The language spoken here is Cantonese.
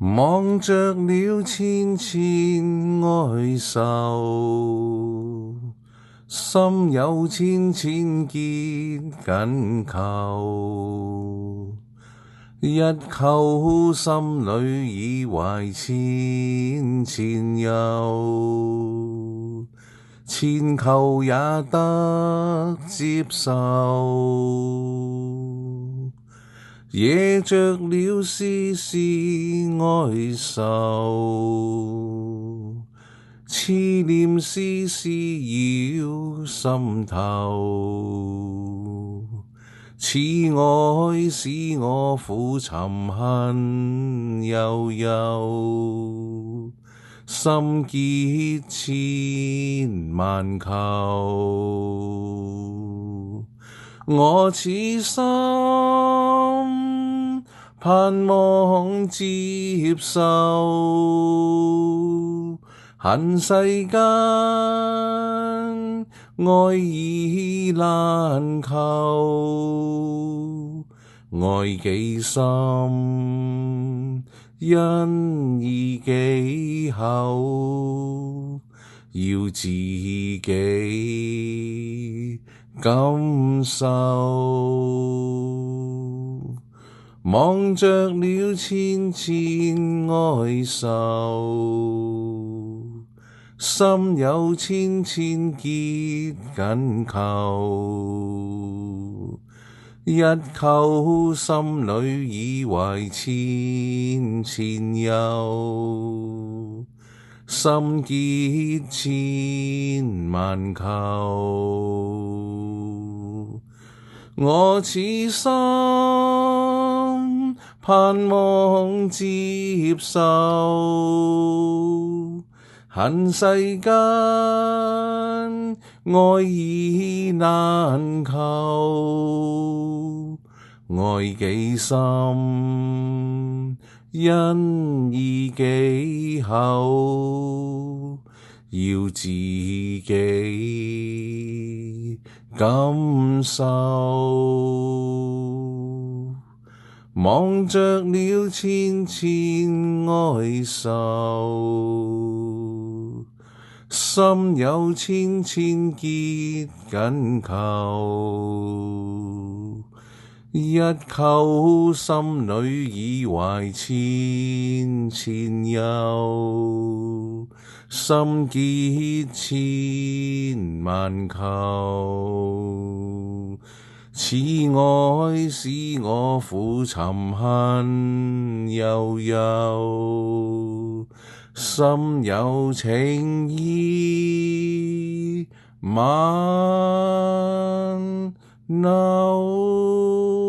忘着了千千哀愁，心有千千結緊扣。一扣心裏已懷千千憂，千扣也得接受。惹着了絲絲哀愁，痴念絲絲繞心頭。此愛使我苦沉恨悠悠，心結千萬扣。我此心盼望接受，恨世間愛已難求，愛幾深因意幾厚，要自己感受。忘着了千千哀愁，心有千千結緊扣。一扣心裏已懷千千憂，心結千萬扣。我此心盼望接受，恨世間愛已難求，愛幾深因意幾厚，要自己感受。忘着了千千哀愁，心有千千結緊扣。一扣心裏已懷千千憂，心結千萬扣。此愛使我苦沉恨悠悠，心有情意萬縷。